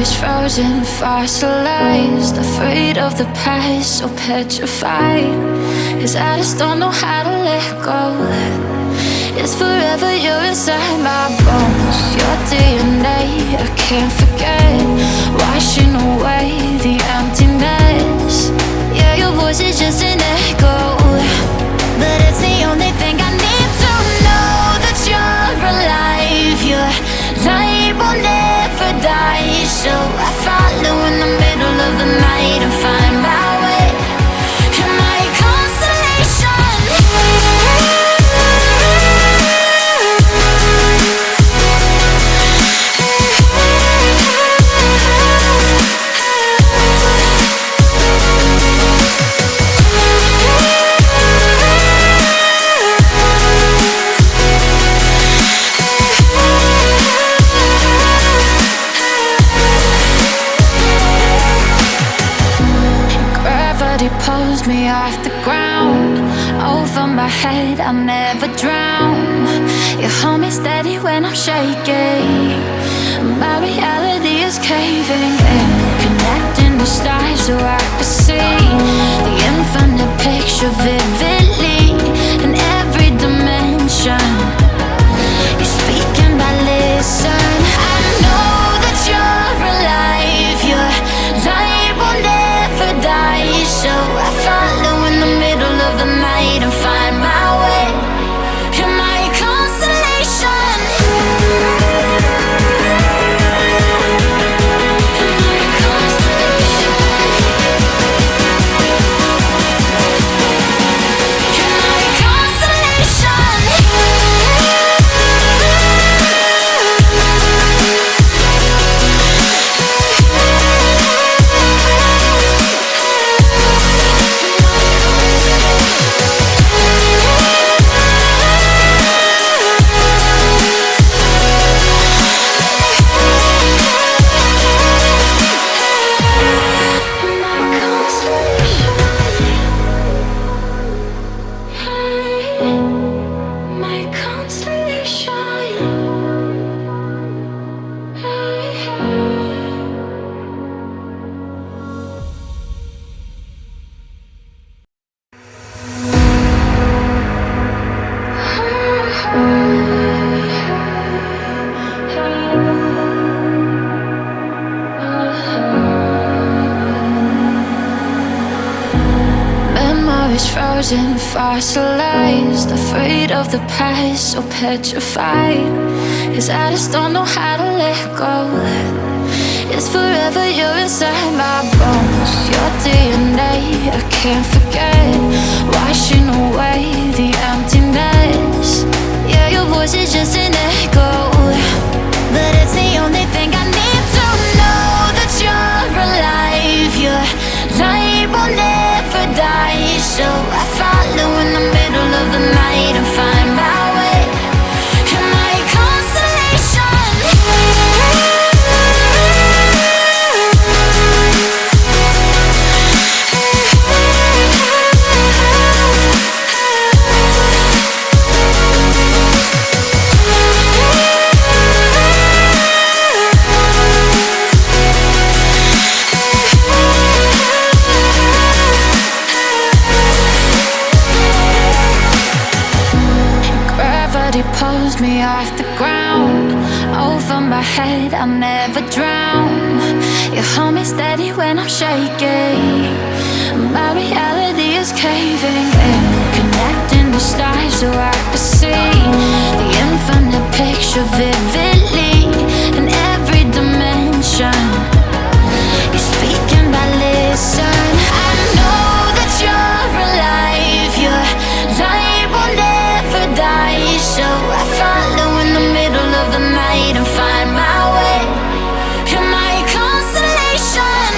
Memories frozen, fossilized, afraid of the past, so petrified. 'Cause I just don't know how to let go. It's forever, you're inside my bones. Your DNA, I can't forget. Washing away the emptiness. Yeah, your voice is just an echo, but it's the only thing I need to know that you're alive. Your light will never die. So I follow in the middle of the night and find my way. You're my constellation. Pulls me off the ground. Over my head, I'll never drown. You hold me steady when I'm shaking. My reality is caving in. Connecting the stars so I can see the infinite picture vividly in every dimension. You speak and I listen. I know that you're alive. Your light will never die. So I follow in the middle of the night and find my way. You're my constellation. You're my constellation. You're my constellation. Frozen, fossilized, afraid of the past, so petrified. 'Cause I just don't know how to let go. It's forever, you're inside my bones. Your DNA, I can't forget. Washing away the emptiness. Yeah, your voice is just an echo, but it's the only thing I need to know that you're alive. Your light will never die. So I follow in the middle of the night and find my way. You're my constellation. Pulls me off the ground. Over my head, I'll never drown. You hold me steady when I'm shaking. My reality is caving in. Connecting the stars so I can see the infinite picture vividly in every dimension. You speak and I listen. I know that you're alive. Your light will never die. So I follow in the middle of the night and find my way. You're my constellation.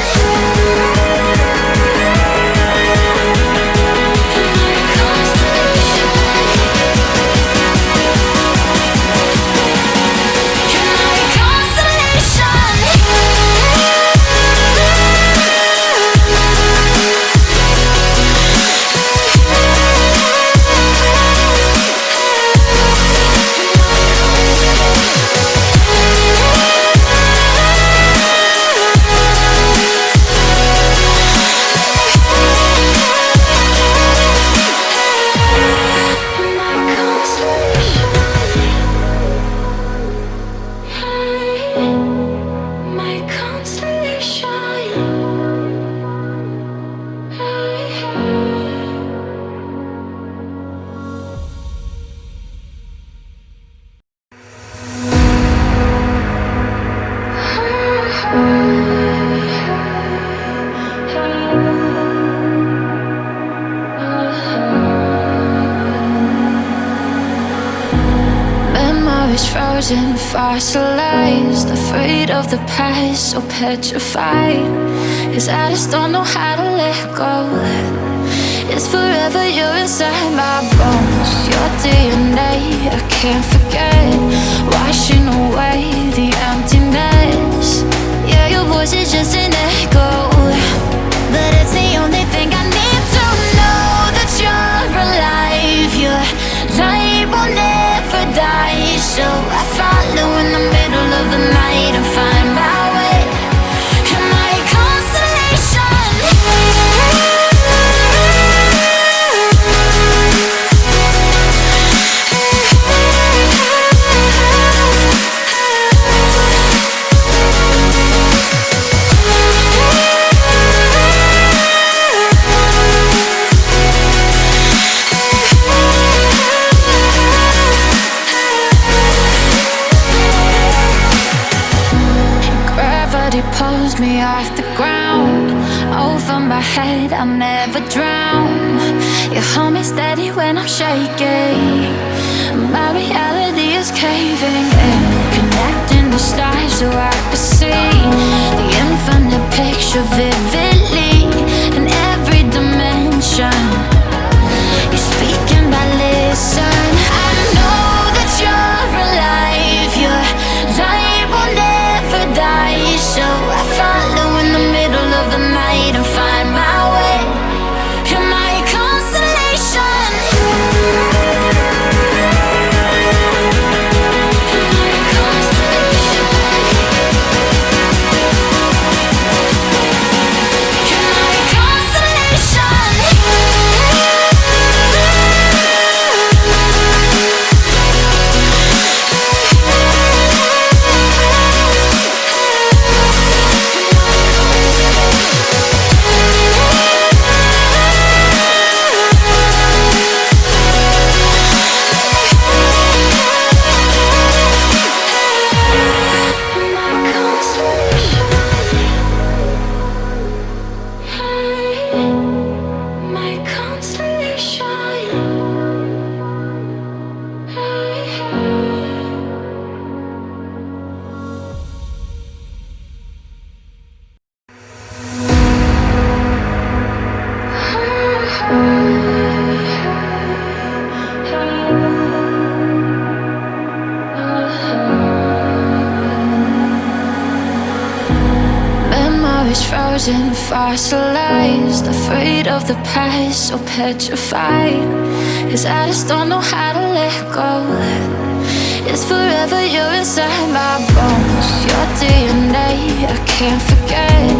You're my constellation. You're my Memories frozen, fossilized, afraid of the past, so petrified. 'Cause I just don't know how to let go. It's forever, you're inside my bones. Your DNA, I can't forget. Washing away the emptiness. Yeah, your voice is just an echo, but it's the only thing I need to know that you're alive. Your light will never die. So I follow in the middle of the night and find my way. You're my constellation. Pulls me off the ground. Over my head, I'll never drown. You hold me steady when I'm shaking. My reality is caving in. Connecting the stars so I can see the infinite picture vividly in every dimension. You're speaking, I listen. I know that you're alive. Your light will never die. So I follow in the middle of the night and find my way. You're my constellation. You're my constellation. My constellation. Memories frozen, fossilized, afraid of the past, so petrified. 'Cause I just don't know how to let go. It's forever, you're inside my bones. Your DNA, I can't forget.